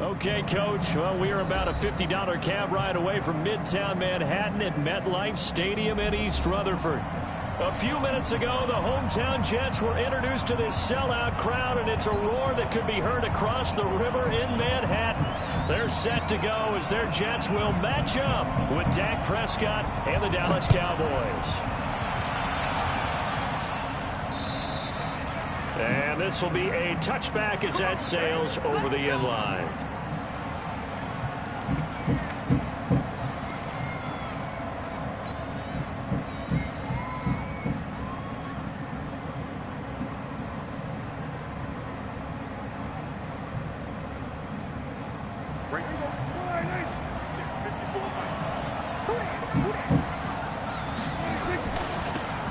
Okay, Coach. Well, we are about a $50 cab ride away from Midtown Manhattan at MetLife Stadium in East Rutherford. A few minutes ago, the hometown Jets were introduced to this sellout crowd, and it's a roar that could be heard across the river in Manhattan. They're set to go as their Jets will match up with Dak Prescott and the Dallas Cowboys. And this will be a touchback as that sails over the end line.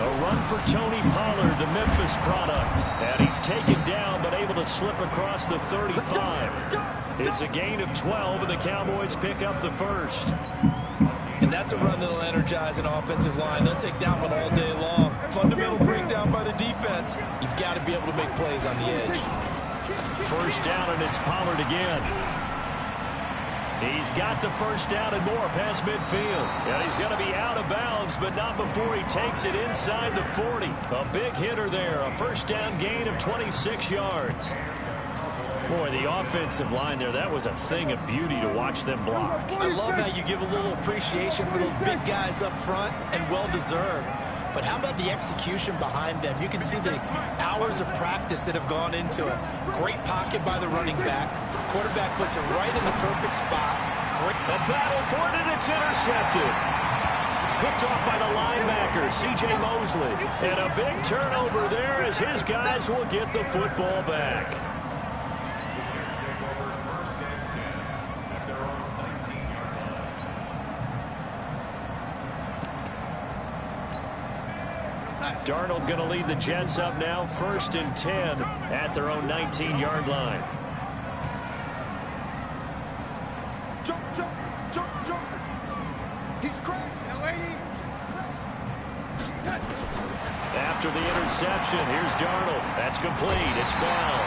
A run for Tony Pollard, the Memphis product. And he's taken down but able to slip across the 35. It's a gain of 12, and the Cowboys pick up the first. And that's a run that'll energize an offensive line. They'll take that one all day long. Fundamental breakdown by the defense. You've got to be able to make plays on the edge. First down, and it's Pollard again. He's got the first down and more past midfield. And he's going to be out of bounds, but not before he takes it inside the 40. A big hitter there. A first down gain of 26 yards. Boy, the offensive line there, that was a thing of beauty to watch them block. I love how you give a little appreciation for those big guys up front, and well-deserved. But how about the execution behind them? You can see the hours of practice that have gone into it. Great pocket by the running back. Quarterback puts it right in the perfect spot. Great. A battle for it, and it's intercepted. Picked off by the linebacker, C.J. Mosley. And a big turnover there as his guys will get the football back. Darnold going to lead the Jets up now, 1st and 10 at their own 19-yard line. Jump, jump, jump, jump. He's crazy. After the interception, here's Darnold. That's complete. It's Bell.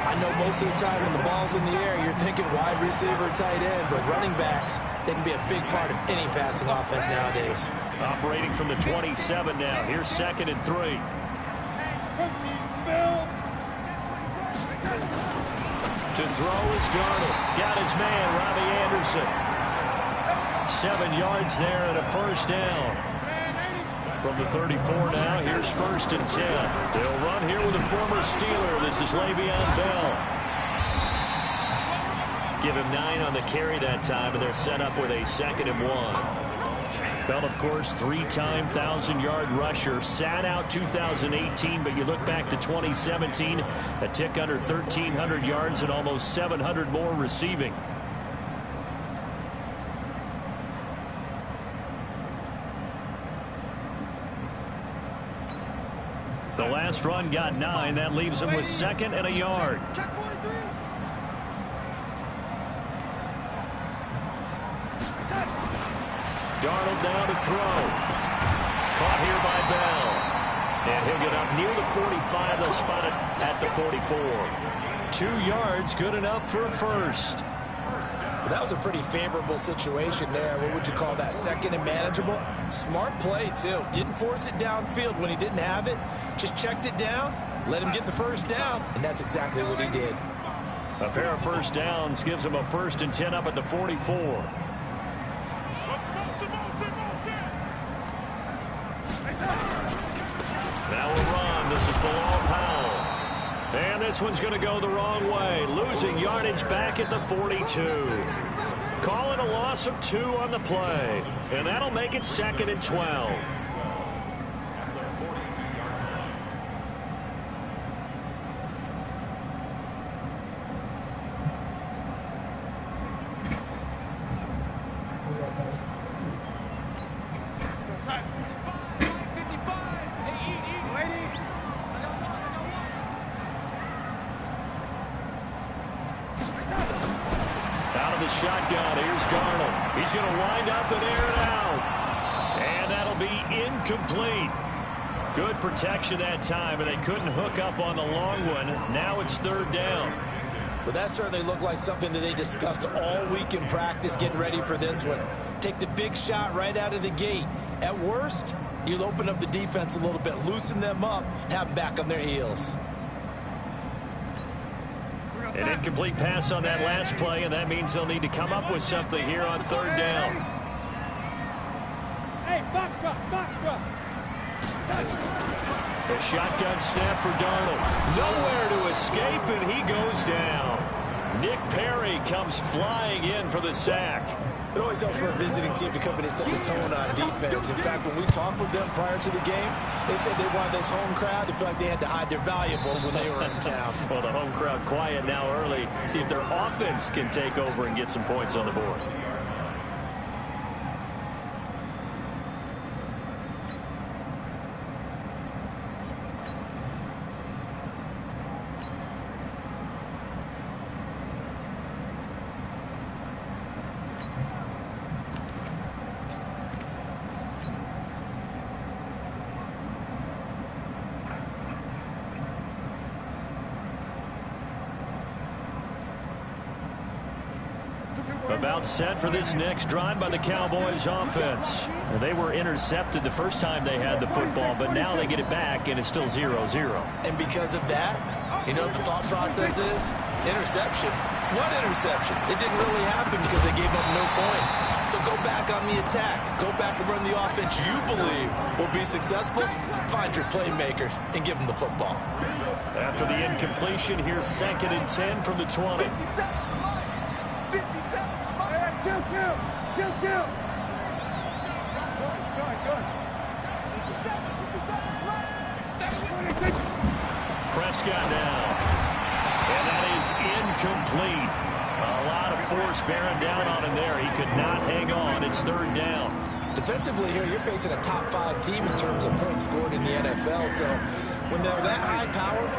I know most of the time when the ball's in the air, you're thinking wide receiver, tight end, but running backs, they can be a big part of any passing offense nowadays. Operating from the 27 now. Here's 2nd and 3. To throw is Darnold. Got his man, Robbie Anderson. 7 yards there and a first down. From the 34 now, here's 1st and 10. They'll run here with a former Steeler. This is Le'Veon Bell. Give him 9 on the carry that time, and they're set up with a 2nd and 1. Bell, of course, 3-time 1,000-yard rusher. Sat out 2018, but you look back to 2017, a tick under 1,300 yards and almost 700 more receiving. The last run got 9. That leaves him with 2nd and a yard. Darnold now to throw. Caught here by Bell. And he'll get up near the 45. They'll spot it at the 44. 2 yards, good enough for a first. Well, that was a pretty favorable situation there. What would you call that? 2nd and manageable? Smart play, too. Didn't force it downfield when he didn't have it. Just checked it down, let him get the first down, and that's exactly what he did. A pair of first downs gives him a 1st and 10 up at the 44. Now a run. This is Bilal Powell. And this one's going to go the wrong way. Losing yardage back at the 42. Calling a loss of 2 on the play. And that'll make it 2nd and 12. Shotgun. Here's Darnold. He's going to wind up and air it out. And that'll be incomplete. Good protection that time, and they couldn't hook up on the long one. Now it's 3rd down. Well, that certainly looked like something that they discussed all week in practice, getting ready for this one. Take the big shot right out of the gate. At worst, you'll open up the defense a little bit, loosen them up, and have them back on their heels. An incomplete pass on that last play, and that means they'll need to come up with something here on third down. Hey, box truck, box truck. A shotgun snap for Darnold. Nowhere to escape, and he goes down. Nick Perry comes flying in for the sack. It always helps for a visiting team to come in and set the tone on defense. In fact, when we talked with them prior to the game, they said they wanted this home crowd to feel like they had to hide their valuables when they were in town. Well, the home crowd quiet now early. See if their offense can take over and get some points on the board. About set for this next drive by the Cowboys offense. Well, they were intercepted the first time they had the football, but now they get it back, and it's still 0-0. And because of that, you know what the thought process is? Interception. What interception? It didn't really happen because they gave up no points. So go back on the attack. Go back and run the offense you believe will be successful. Find your playmakers and give them the football. After the incompletion, here's 2nd and 10 from the 20. Prescott now. And that is incomplete. A lot of force bearing down on him there. He could not hang on. It's 3rd down. Defensively here, you're facing a top 5 team in terms of points scored in the NFL. So when they're that high powered,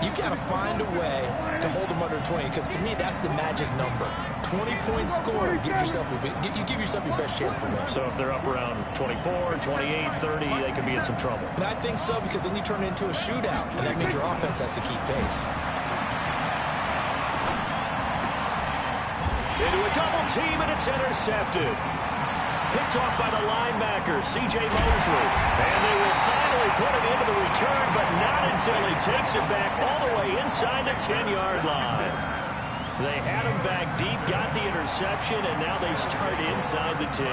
you've got to find a way to hold them under 20. Because to me, that's the magic number. 20 points scored, you give yourself your best chance to win. So if they're up around 24, 28, 30, they could be in some trouble. And I think so, because then you turn it into a shootout, and that means your offense has to keep pace. Into a double team, and it's intercepted. Picked off by the linebacker, C.J. Mosley. And they will finally put it into the return, but not until he takes it back all the way inside the 10-yard line. They had him back deep, got the interception, and now they start inside the 10.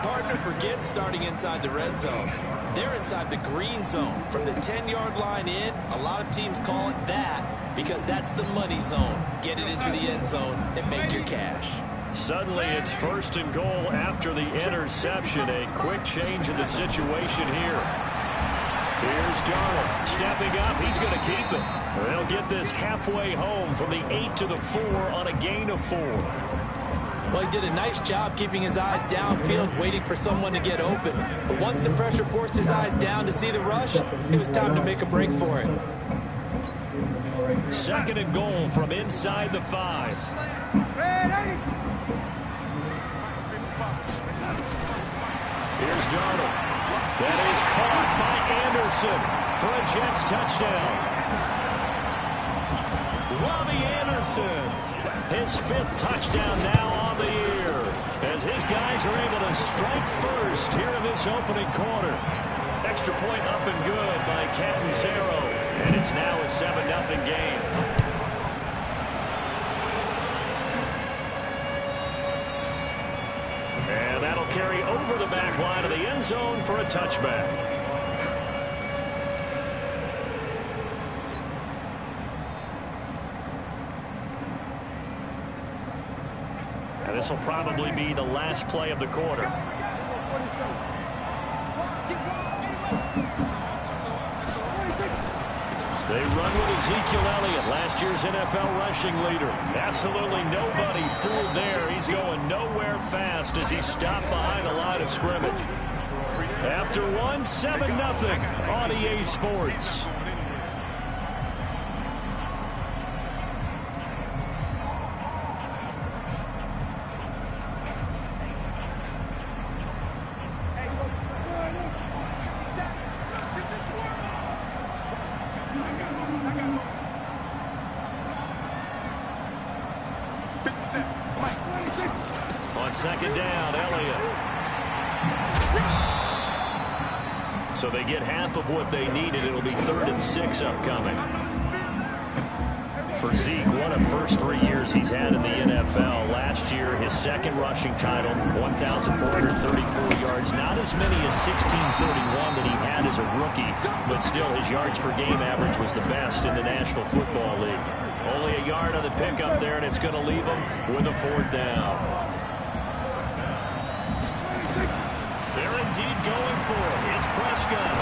Partner forgets starting inside the red zone. They're inside the green zone. From the 10-yard line in, a lot of teams call it that because that's the money zone. Get it into the end zone and make your cash. Suddenly, it's 1st and goal after the interception. A quick change in the situation here. Here's Darnold stepping up. He's going to keep it. They'll get this halfway home from the 8 to the 4 on a gain of 4. Well, he did a nice job keeping his eyes downfield, waiting for someone to get open. But once the pressure forced his eyes down to see the rush, it was time to make a break for it. 2nd and goal from inside the 5. Here's Darnold. That is caught by Anderson for a Jets touchdown. Robbie Anderson, his 5th touchdown now on the year, as his guys are able to strike first here in this opening quarter. Extra point up and good by Catanzaro, and it's now a 7-0 game. And that'll carry over the back line of the end zone for a touchback. And this will probably be the last play of the quarter. They run with Ezekiel Elliott, last year's NFL rushing leader. Absolutely nobody fooled there. He's going nowhere fast as he stopped behind the line of scrimmage. After 7-0 on EA Sports. second down, Elliott. So they get half of what they needed. It'll be 3rd and 6 upcoming. For Zeke, what a first 3 years he's had in the NFL. Last year, his second rushing title, 1,434 yards. Not as many as 1,631 that he had as a rookie, but still his yards per game average was the best in the National Football League. Only a yard on the pickup there, and it's going to leave him with a 4th down. They're indeed going for it. It's Prescott.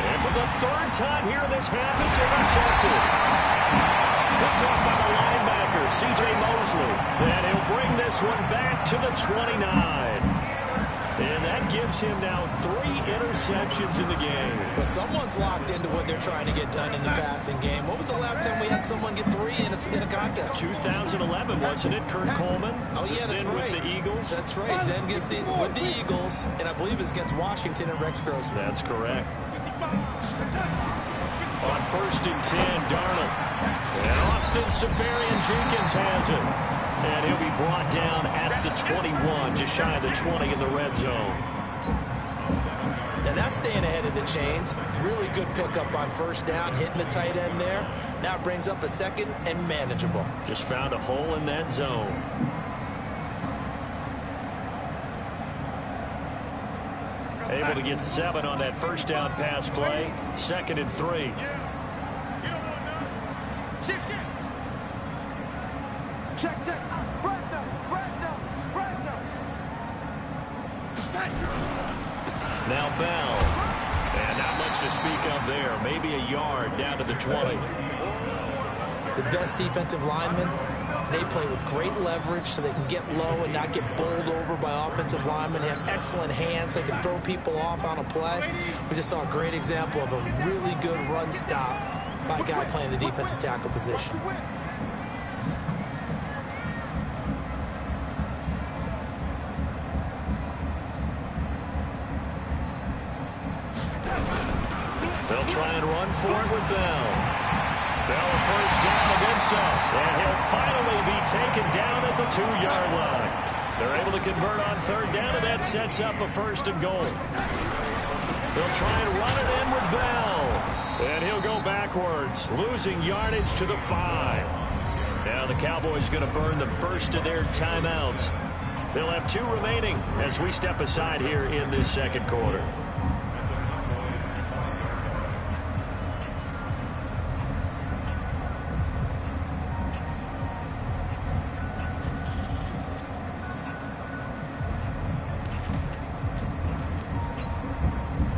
And for the 3rd time here in this half, it's intercepted. Picked off by the linebacker, C.J. Mosley. And he'll bring this one back to the 29. And that gives him now 3 interceptions in the game. But someone's locked into what they're trying to get done in the passing game. What was the last time we had someone get 3 in a contest? 2011, wasn't it? Kurt Coleman. Oh, yeah, that's right. With the Eagles. That's right. Then gets with the Eagles, and I believe it's against Washington and Rex Grossman. That's correct. On 1st and 10, Darnold. And Austin Seferian-Jenkins has it. And he'll be brought down at the 21, just shy of the 20 in the red zone. And that's staying ahead of the chains. Really good pickup on 1st down, hitting the tight end there. Now it brings up a 2nd and manageable. Just found a hole in that zone. Able to get 7 on that 1st down pass play. 2nd and 3. Check. Now Bell. And not much to speak of there. Maybe a yard down to the 20. The best defensive linemen, they play with great leverage so they can get low and not get bowled over by offensive linemen. They have excellent hands. They can throw people off on a play. We just saw a great example of a really good run stop by a guy playing the defensive tackle position. They'll try and run for it with Bell. Bell a 1st down and then some. And he'll finally be taken down at the 2-yard line. They're able to convert on 3rd down, and that sets up a 1st and goal. They'll try and run it in with Bell. And he'll go backwards, losing yardage to the 5. Now the Cowboys going to burn the first of their timeouts. They'll have 2 remaining as we step aside here in this 2nd quarter.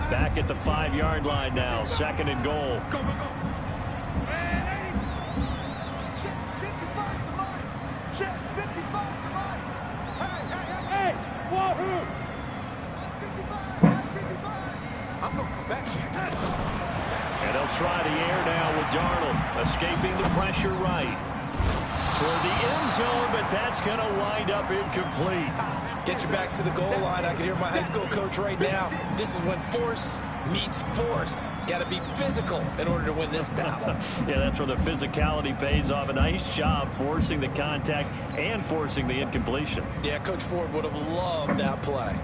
Back at the 5-yard line now, 2nd and goal. Go. Check 55 to mine. Check 55 to mine. Hey. Wahoo. 55. I'm going to come back. And they'll try the air now with Darnold, escaping the pressure right. Toward the end zone, but that's going to wind up incomplete. Get your backs to the goal line. I can hear my high school coach right now. This is when force meets force. Got to be physical in order to win this battle. Yeah, that's where the physicality pays off. A nice job forcing the contact and forcing the incompletion. Yeah, Coach Ford would have loved that play.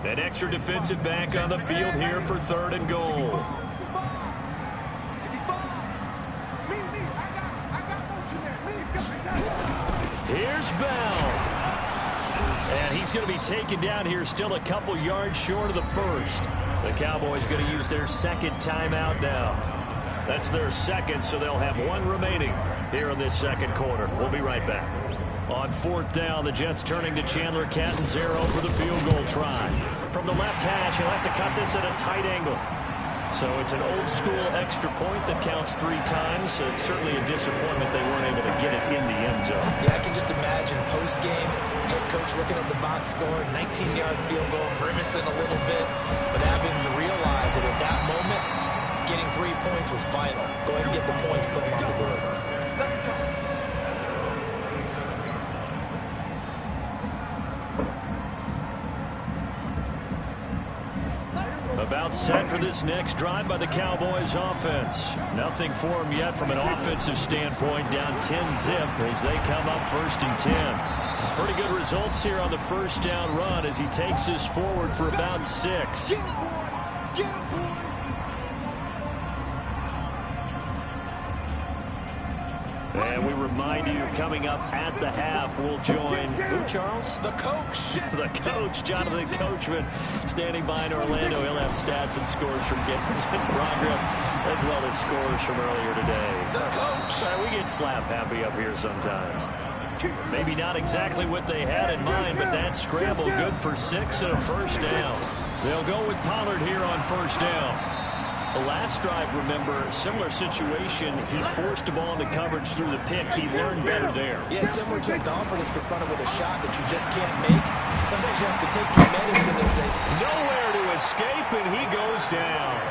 An extra defensive back on the field here for 3rd and goal. Here's Bell. And he's going to be taken down here still a couple yards short of the 1st. The Cowboys going to use their 2nd timeout now. That's their 2nd, so they'll have 1 remaining here in this 2nd quarter. We'll be right back. On 4th down, the Jets turning to Chandler Catanzaro for the field goal try. From the left hash, he'll have to cut this at a tight angle. So it's an old-school extra point that counts 3 times. So it's certainly a disappointment they weren't able to get it in the end zone. Yeah, I can just imagine post-game, head coach looking at the box score, 19-yard field goal, grimacing a little bit, but having to realize that at that moment, getting 3 points was vital. Go ahead and get the points, put them on the board. About timeout set for this next drive by the Cowboys offense. Nothing for them yet from an offensive standpoint, down 10-zip as they come up 1st and 10. Pretty good results here on the first down run as he takes this forward for about 6. And we remind you, coming up at the half, we'll join who, Charles? The coach. The coach, Jonathan Coachman, standing by in Orlando. He'll have stats and scores from games in progress, as well as scores from earlier today. The coach. We get slap happy up here sometimes. Maybe not exactly what they had in mind, but that scramble good for 6 and a first down. They'll go with Pollard here on first down. The last drive, remember, similar situation. He forced the ball into coverage through the pick. He learned better there. Yeah, similar to a golfer that's confronted with a shot that you just can't make. Sometimes you have to take your medicine as they say. Nowhere to escape, and he goes down.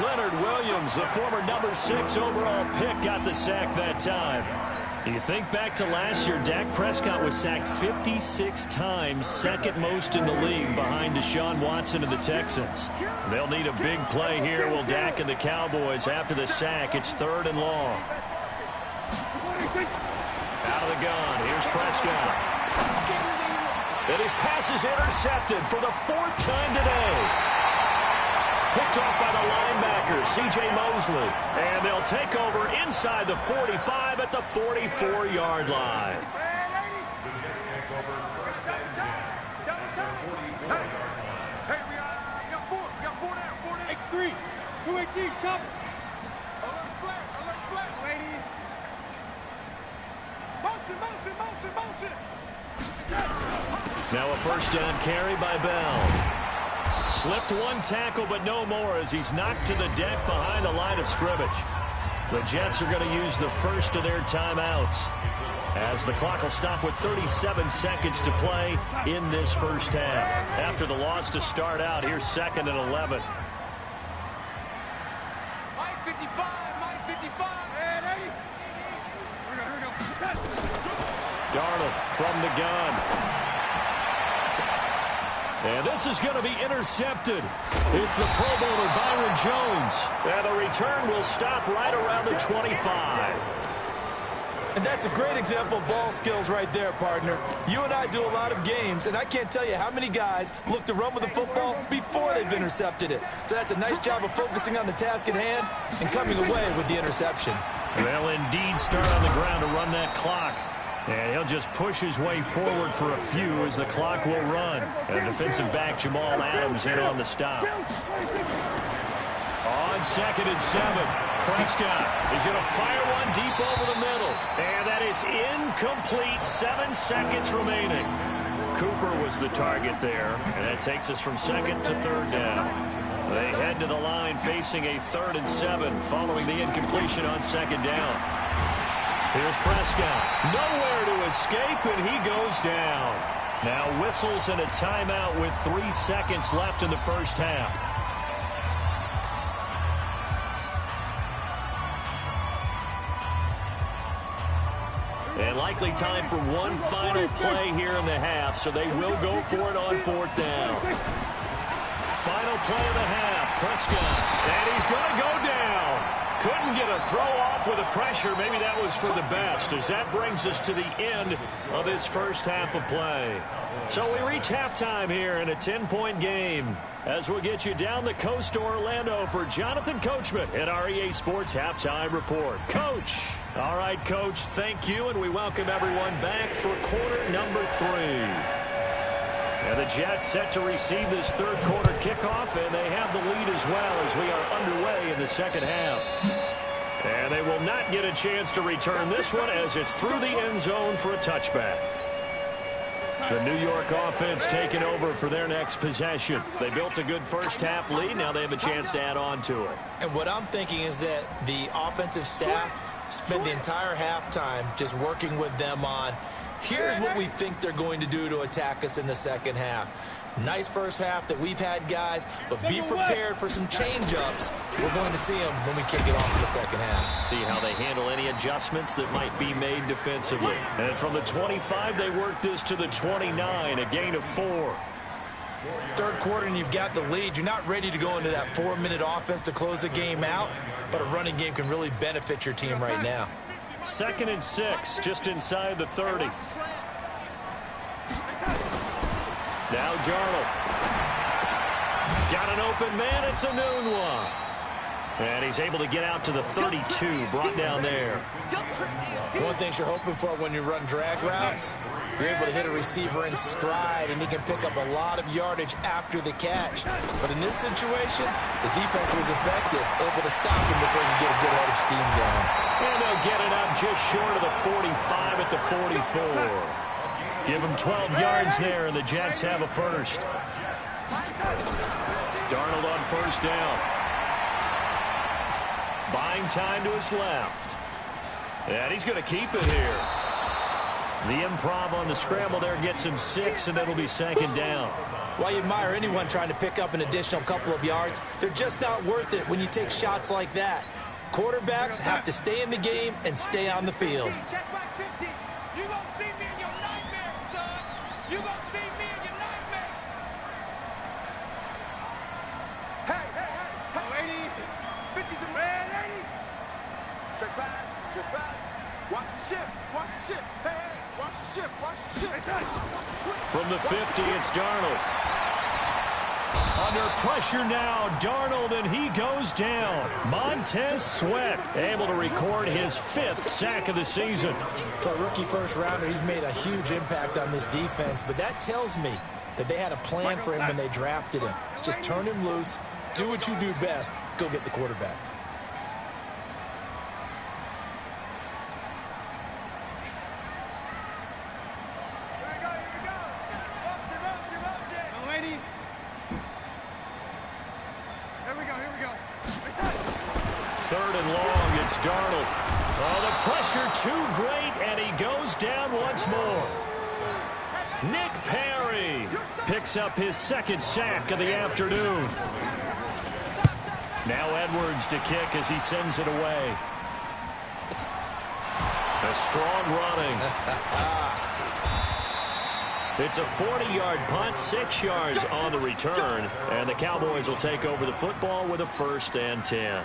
Leonard Williams, the former number 6 overall pick, got the sack that time. You think back to last year, Dak Prescott was sacked 56 times, second most in the league behind Deshaun Watson of the Texans. They'll need a big play here, will Dak and the Cowboys after the sack. It's 3rd and long. Out of the gun, here's Prescott. And his pass is intercepted for the 4th time today. Picked off by the linebacker, C.J. Mosley. And they'll take over inside the 45 at the 44-yard line. Hey, we got 4 down. X3, 218, chop. Alert flat, ladies. Motion. Now a first down carry by Bell. Slipped one tackle, but no more as he's knocked to the deck behind the line of scrimmage. The Jets are going to use the first of their timeouts as the clock will stop with 37 seconds to play in this first half. After the loss to start out, here's 2nd and 11. Mike 55. And 80. Here we go. Darnold from the gun. And this is going to be intercepted. It's the Pro Bowler Byron Jones. And the return will stop right around the 25. And that's a great example of ball skills right there, partner. You and I do a lot of games, and I can't tell you how many guys look to run with the football before they've intercepted it. So that's a nice job of focusing on the task at hand and coming away with the interception. They'll indeed start on the ground to run that clock. And he'll just push his way forward for a few as the clock will run. And defensive back Jamal Adams in on the stop. On 2nd and 7, Prescott is going to fire one deep over the middle. And that is incomplete. 7 seconds remaining. Cooper was the target there. And that takes us from 2nd to 3rd down. They head to the line facing a 3rd and 7 following the incompletion on 2nd down. Here's Prescott. Nowhere to escape, and he goes down. Now whistles and a timeout with 3 seconds left in the first half. And likely time for one final play here in the half, so they will go for it on 4th down. Final play of the half, Prescott. And he's going to go down. Couldn't get a throw off with the pressure. Maybe that was for the best, as that brings us to the end of this first half of play. So we reach halftime here in a 10-point game, as we'll get you down the coast to Orlando for Jonathan Coachman at our EA Sports Halftime Report. Coach. All right, Coach, thank you, and we welcome everyone back for quarter number 3. And the Jets set to receive this 3rd quarter kickoff, and they have the lead as well as we are underway in the second half. And they will not get a chance to return this one as it's through the end zone for a touchback. The New York offense taking over for their next possession. They built a good first half lead. Now they have a chance to add on to it. And what I'm thinking is that the offensive staff spent the entire halftime just working with them on, here's what we think they're going to do to attack us in the second half. Nice first half that we've had, guys, but be prepared for some change-ups. We're going to see them when we kick it off in the second half. See how they handle any adjustments that might be made defensively. And from the 25, they work this to the 29, a gain of 4. Third quarter and you've got the lead. You're not ready to go into that 4-minute offense to close the game out, but a running game can really benefit your team right now. 2nd and 6, just inside the 30. Now Darnold. Got an open man. It's a noon one. And he's able to get out to the 32, brought down there. One thing you're hoping for when you run drag routes, you're able to hit a receiver in stride, and he can pick up a lot of yardage after the catch. But in this situation, the defense was effective, able to stop him before he could get a good head of steam going. And they'll get it up just short of the 45 at the 44. Give him 12 yards there, and the Jets have a first. Darnold on first down. Buying time to his left. And he's going to keep it here. The improv on the scramble there gets him 6, and it'll be 2nd down. While you admire anyone trying to pick up an additional couple of yards, they're just not worth it when you take shots like that. Quarterbacks have to stay in the game and stay on the field. Check back 50. You won't see me in your nightmares, son. You won't see me in your nightmares. Hey, hey, hey. 80. 50's a man, 80. Check back. Check back. Watch the ship. Watch the ship. Hey, hey. Watch the ship. Watch the ship. From the 50, it's Darnold. Under pressure now, Darnold, and he goes down. Montez Sweat able to record his 5th sack of the season. For a rookie first-rounder, he's made a huge impact on this defense, but that tells me that they had a plan for him when they drafted him. Just turn him loose, do what you do best, go get the quarterback. Darnold. Oh, the pressure too great, and he goes down once more. Nick Perry picks up his 2nd sack of the afternoon. Now Edwards to kick as he sends it away. A strong running. It's a 40-yard punt, 6 yards on the return, and the Cowboys will take over the football with a 1st and 10.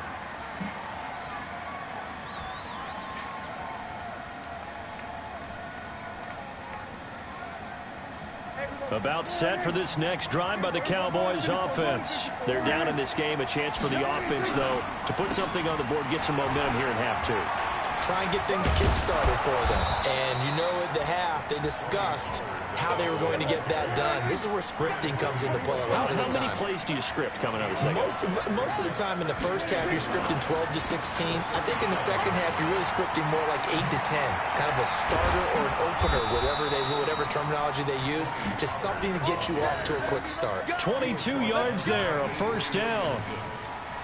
About set for this next drive by the Cowboys offense. They're down in this game. A chance for the offense, though, to put something on the board, get some momentum here in half 2. Try and get things kick-started for them. And you know at the half, they discussed how they were going to get that done. This is where scripting comes into play a lot of the time. How many plays do you script coming out of the second? Most of the time in the first half, you're scripting 12 to 16. I think in the second half, you're really scripting more like 8 to 10. Kind of a starter or an opener, whatever terminology they use. Just something to get you off to a quick start. 22 yards there, a 1st down.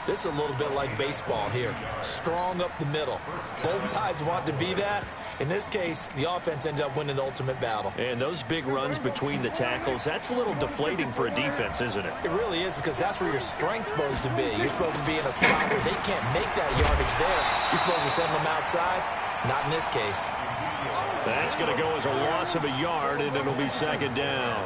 This is a little bit like baseball here. Strong up the middle. Both sides want to be that. In this case, the offense ended up winning the ultimate battle. And those big runs between the tackles, that's a little deflating for a defense, isn't it? It really is, because that's where your strength's supposed to be. You're supposed to be in a spot where they can't make that yardage there. You're supposed to send them outside. Not in this case. That's going to go as a loss of a yard, and it'll be 2nd down.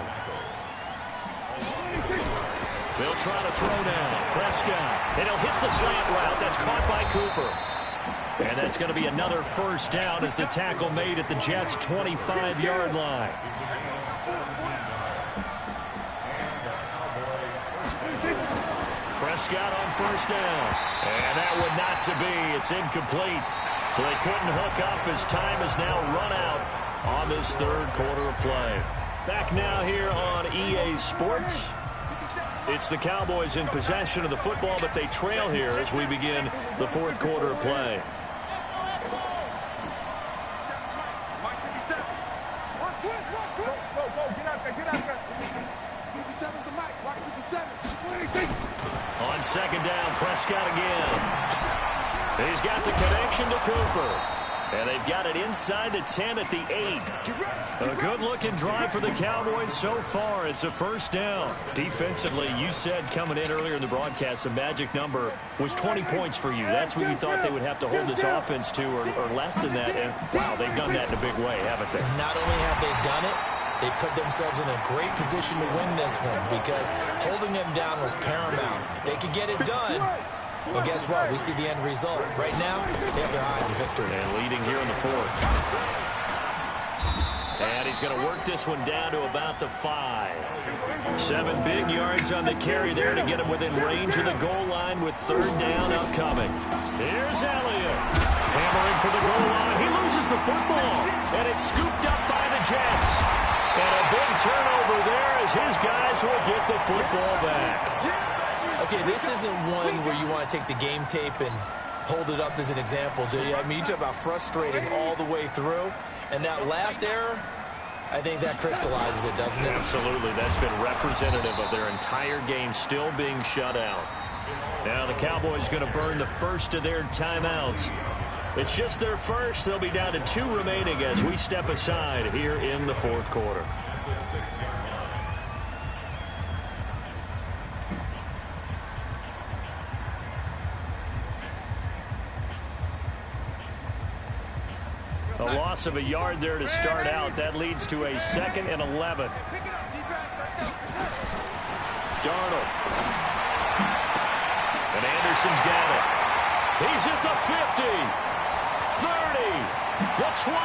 They'll try to throw now. Prescott. And he'll hit the slant route. That's caught by Cooper. And that's going to be another 1st down as the tackle made at the Jets' 25-yard line. Prescott on 1st down. And that would not to be. It's incomplete. So they couldn't hook up as time has now run out on this 3rd quarter of play. Back now here on EA Sports. It's the Cowboys in possession of the football, but they trail here as we begin the 4th quarter of play. On 2nd down, Prescott again. He's got the connection to Cooper. And they've got it inside the 10 at the 8. A good-looking drive for the Cowboys so far. It's a 1st down. Defensively, you said coming in earlier in the broadcast, the magic number was 20 points for you. That's what you thought they would have to hold this offense to, or less than that. And, wow, they've done that in a big way, haven't they? Not only have they done it, They put themselves in a great position to win this one because holding them down was paramount. If they could get it done, well, guess what? We see the end result. Right now, they have their eye on victory. And leading here in the fourth. And he's going to work this one down to about the 5. 7 big yards on the carry there to get him within range of the goal line with third down upcoming. Here's Elliott. Hammering for the goal line. He loses the football. And it's scooped up by the Jets. And a big turnover there as his guys will get the football back. Okay, this isn't one where you want to take the game tape and hold it up as an example, do you? I mean, you talk about frustrating all the way through. And that last error, I think that crystallizes it, doesn't it? Absolutely. That's been representative of their entire game still being shut out. Now the Cowboys going to burn the first of their timeouts. It's just their first. They'll be down to 2 remaining as we step aside here in the fourth quarter. A loss of a yard there to start out. That leads to a 2nd and 11. Darnold. And Anderson's got it. He's at the 50, 30, the 20,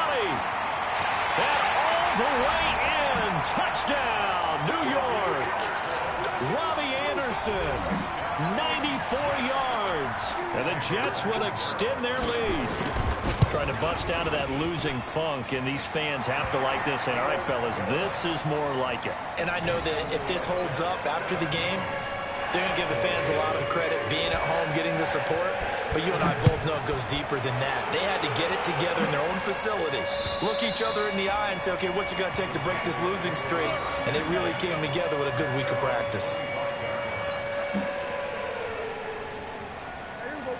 and all the way in. Touchdown, New York. Robbie Anderson, 94 yards. And the Jets will extend their lead. Trying to bust out of that losing funk, and these fans have to like this. And all right, fellas, this is more like it. And I know that if this holds up after the game, they're going to give the fans a lot of credit being at home, getting the support. But you and I both know it goes deeper than that. They had to get it together in their own facility, look each other in the eye and say, okay, what's it going to take to break this losing streak? And it really came together with a good week of practice.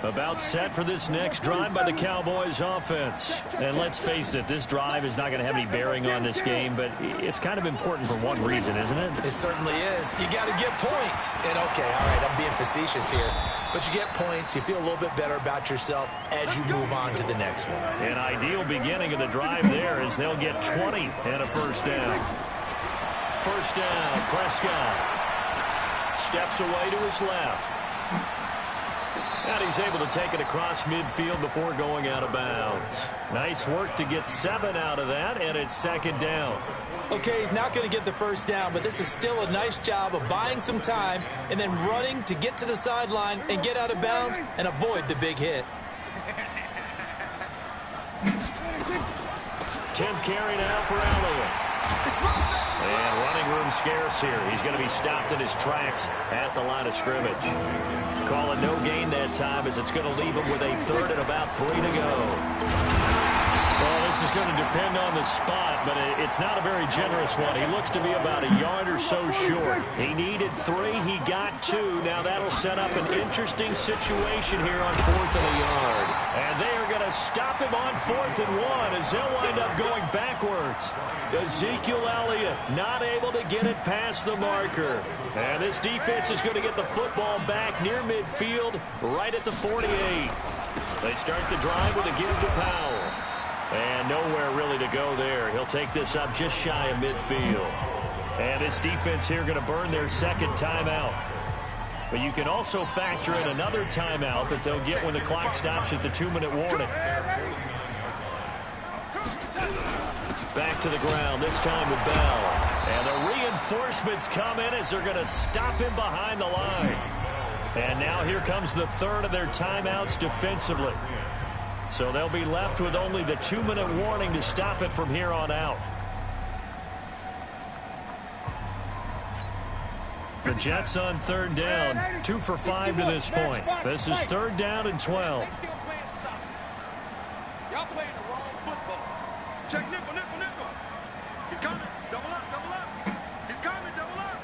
About set for this next drive by the Cowboys offense. And let's face it, this drive is not going to have any bearing on this game, but it's kind of important for one reason, isn't it? It certainly is. You got to get points. And okay, all right, I'm being facetious here, but you get points, you feel a little bit better about yourself as you move on to the next one. An ideal beginning of the drive there is they'll get 20 and a first down. First down, Prescott. Steps away to his left. And he's able to take it across midfield before going out of bounds. Nice work to get 7 out of that, and it's 2nd down. Okay, he's not going to get the first down, but this is still a nice job of buying some time and then running to get to the sideline and get out of bounds and avoid the big hit. 10th carry now for Elliott. And running room scarce here. He's going to be stopped in his tracks at the line of scrimmage. Call it no gain that time as it's going to leave him with a 3rd and about 3 to go. Well, this is going to depend on the spot, but it's not a very generous one. He looks to be about a yard or so short. He needed 3. He got 2. Now that'll set up an interesting situation here on 4th and a yard. And they are going to stop him on 4th and 1 as they'll wind up going backwards. Ezekiel Elliott not able to get it past the marker. And this defense is going to get the football back near midfield, right at the 48. They start the drive with a give to Powell. And nowhere really to go there. He'll take this up just shy of midfield. And this defense here going to burn their 2nd timeout. But you can also factor in another timeout that they'll get when the clock stops at the 2-minute warning. Back to the ground, this time with Bell. And the reinforcements come in as they're going to stop him behind the line. And now here comes the 3rd of their timeouts defensively. So they'll be left with only the 2-minute warning to stop it from here on out. The Jets on 3rd down, 2 for 5 to this point. This is 3rd down and 12. Y'all playing the wrong football. Check nickel, nickel, nickel. He's coming. Double up, double up. He's coming, double up.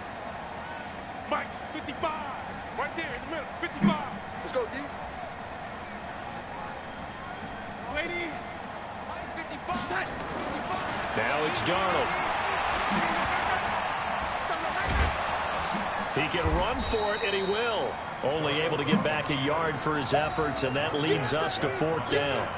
Mike, 55. Right there in the middle, 55. Let's go, D. Lady. Mike, 55. Now it's Darnold. He can run for it, and he will. Only able to get back a yard for his efforts, and that leads us to 4th down.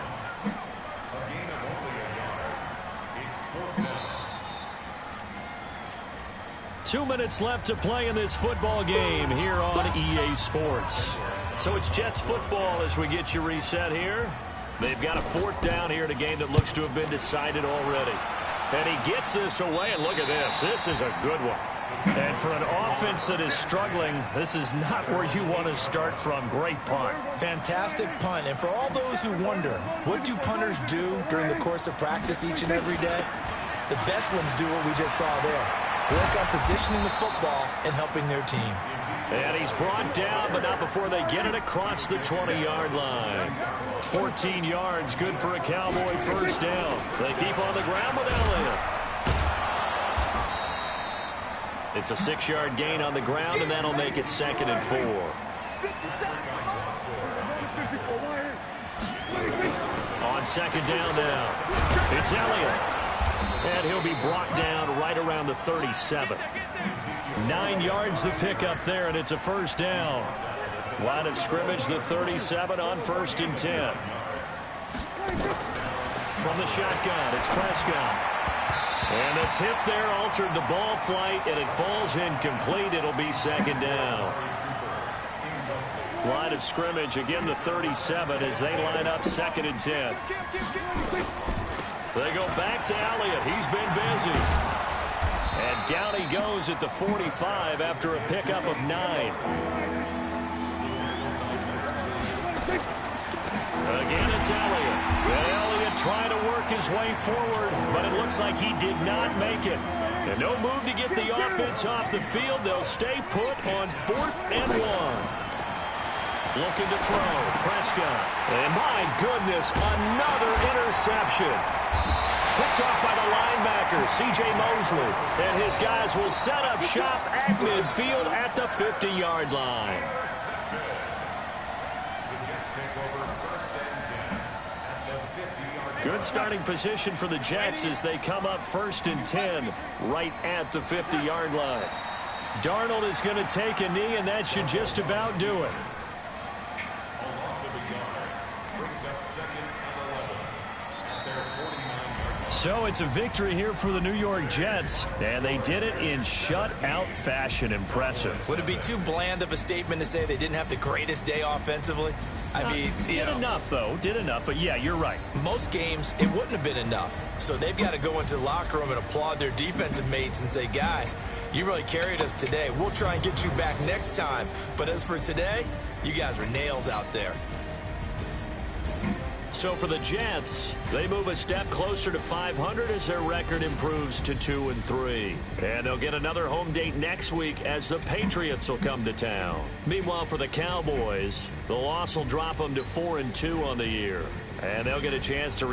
2 minutes left to play in this football game here on EA Sports. So it's Jets football as we get you reset here. They've got a 4th down here in a game that looks to have been decided already. And he gets this away, and look at this. This is a good one. And for an offense that is struggling, this is not where you want to start from. Great punt. Fantastic punt. And for all those who wonder, what do punters do during the course of practice each and every day? The best ones do what we just saw there. Work on positioning the football and helping their team. And he's brought down, but not before they get it across the 20-yard line. 14 yards, good for a Cowboy first down. They keep on the ground with Elliott. It's a 6-yard gain on the ground, and that'll make it 2nd and 4. On 2nd down now, it's Elliott. And he'll be brought down right around the 37. 9 yards to pick up there, and it's a first down. Line of scrimmage, the 37 on 1st and 10. From the shotgun, it's Prescott. And the tip there altered the ball flight, and it falls incomplete. It'll be 2nd down. Line of scrimmage, again the 37 as they line up 2nd and 10. They go back to Elliott. He's been busy. And down he goes at the 45 after a pickup of 9. Again, it's Elliott. And Elliott trying to work his way forward, but it looks like he did not make it. And no move to get the offense off the field. They'll stay put on 4th and 1. Looking to throw. Prescott. And my goodness, another interception. Picked off by the linebacker, C.J. Mosley. And his guys will set up shop at midfield at the 50-yard line. Good starting position for the Jets as they come up 1st and 10 right at the 50-yard line. Darnold is going to take a knee, and that should just about do it. So it's a victory here for the New York Jets, and they did it in shutout fashion. Impressive. Would it be too bland of a statement to say they didn't have the greatest day offensively? I mean, did enough, though. Did enough, but yeah, you're right. Most games, it wouldn't have been enough. So they've got to go into the locker room and applaud their defensive mates and say, guys, you really carried us today. We'll try and get you back next time. But as for today, you guys were nails out there. So for the Jets, they move a step closer to 500 as their record improves to 2-3. And they'll get another home date next week as the Patriots will come to town. Meanwhile, for the Cowboys, the loss will drop them to 4-2 on the year. And they'll get a chance to